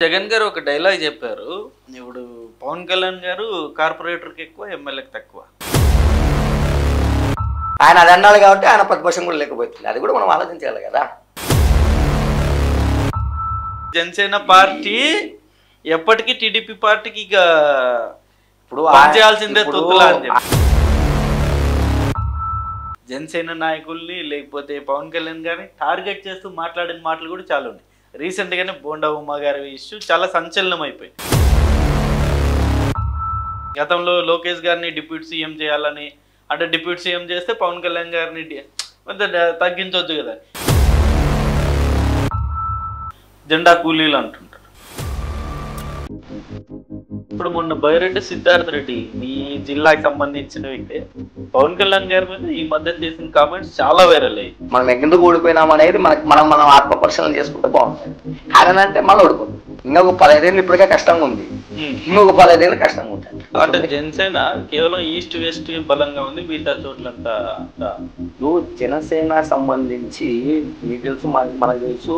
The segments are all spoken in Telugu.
జగన్ గారు ఒక డైలాగ్ చెప్పారు, ఇప్పుడు పవన్ కళ్యాణ్ గారు కార్పొరేటర్కి ఎక్కువ, ఎమ్మెల్యేకి తక్కువ. ఆయన అది అన్నాడు కాబట్టి ఆయన ప్రతిపక్షం కూడా లేకపోతుంది. అది కూడా మనం ఆలోచించాలి కదా. జనసేన పార్టీ ఎప్పటికీ టీడీపీ పార్టీకి ఇక ఇప్పుడు చేయాల్సిందే తొత్తులా అని చెప్పి జనసేన నాయకుల్ని లేకపోతే పవన్ కళ్యాణ్ గారిని టార్గెట్ చేస్తూ మాట్లాడిన మాటలు కూడా చాలా ఉన్నాయి. రీసెంట్గానే బోండా ఉమా గారి ఇష్యూ చాలా సంచలనం అయిపోయింది. గతంలో లోకేష్ గారిని డిప్యూటీ సీఎం చేయాలని, అంటే డిప్యూటీ సీఎం చేస్తే పవన్ కళ్యాణ్ గారిని తగ్గించవచ్చు కదా, జెండా కూలీలు అంటుంటారు. ఇప్పుడు మొన్న బైరెడ్డి సిద్ధార్థ రెడ్డి ఈ జిల్లాకి సంబంధించిన వ్యక్తి పవన్ కళ్యాణ్ గారి మీద ఈ మధ్య చేసిన కామెంట్స్ చాలా వైరల్ అయ్యి, మనం ఎందుకు ఓడిపోయినాం అనేది మనం మనం ఆత్మ పరిశీలన చేసుకుంటే బాగుంటుంది. ఆయన అంటే మళ్ళీ ఓడిపోతుంది. ఇంకొక 15 ఏళ్ళు ఇప్పటికే కష్టంగా ఉంది, ఇంకొక 15 ఏళ్ళు కష్టంగా ఉంటుంది. అంటే జనసేన కేవలం ఈస్ట్ వెస్ట్ బలంగా ఉంది, మిగతా చోట్లంతా జనసేన సంబంధించి మీకు తెలుసు, మనకు తెలుసు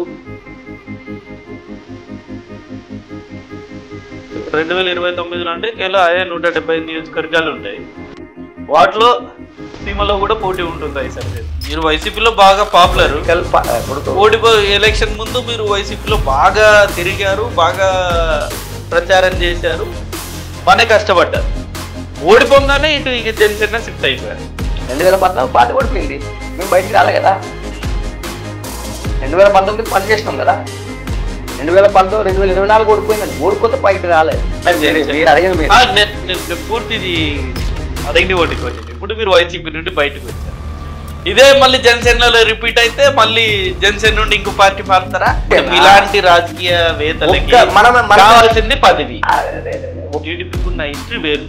2029 అంటే కేవలం 170 నియోజకవర్గాలు ఉంటాయి. వాటిలో సీమలో కూడా పోటీ ఉంటుంది. ఈసారి మీరు వైసీపీలో బాగా పాపులర్, ఎలక్షన్ ముందు మీరు వైసీపీలో బాగా తిరిగారు, బాగా ప్రచారం చేశారు, బాగానే కష్టపడ్డారు. ఓడిపోగానే ఇటు ఇక జనసేన షిఫ్ట్ అయిపోయారు. 2014 పార్టీ ఓడిపోయింది, మేము బయటికి రాలే కదా. 2019 పని చేసినాం కదా. 2019 2024 ఓడిపోయిందండి. ఓడిపోతే బయటకు రాలేదు. పూర్తిది అదైంది ఓటికి వచ్చింది. ఇప్పుడు మీరు వైసీపీ నుండి బయటకు వచ్చారు. ఇదే మళ్ళీ జనసేనలో రిపీట్ అయితే మళ్ళీ జనసేన నుండి ఇంకో పార్టీ మారుతారా? ఇలాంటి రాజకీయ వేత్తలకి కావాల్సింది పదవి. టీడీపీకి ఉన్న హిస్టరీ వేరు.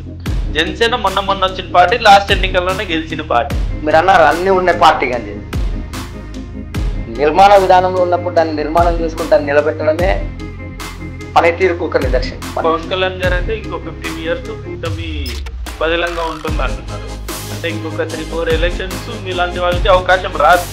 జనసేన మొన్న వచ్చిన పార్టీ, లాస్ట్ ఎన్నికల్లోనే గెలిచిన పార్టీ. మీరు అన్నారు అన్ని ఉన్న పార్టీ కానీ నిర్మాణ విధానంలో ఉన్నప్పుడు దాన్ని నిర్మాణం చేసుకుని దాన్ని నిలబెట్టడమే పనితీరుకు ఒక నిదర్శనం. పవన్ కళ్యాణ్ గారు అంటే ఇంకో 15 years కూటమి బదిలంగా ఉంటుంది అంటున్నారు. అంటే ఇంకొక 3-4 ఎలక్షన్స్ మీలాంటి వాళ్ళకి అవకాశం రాదు.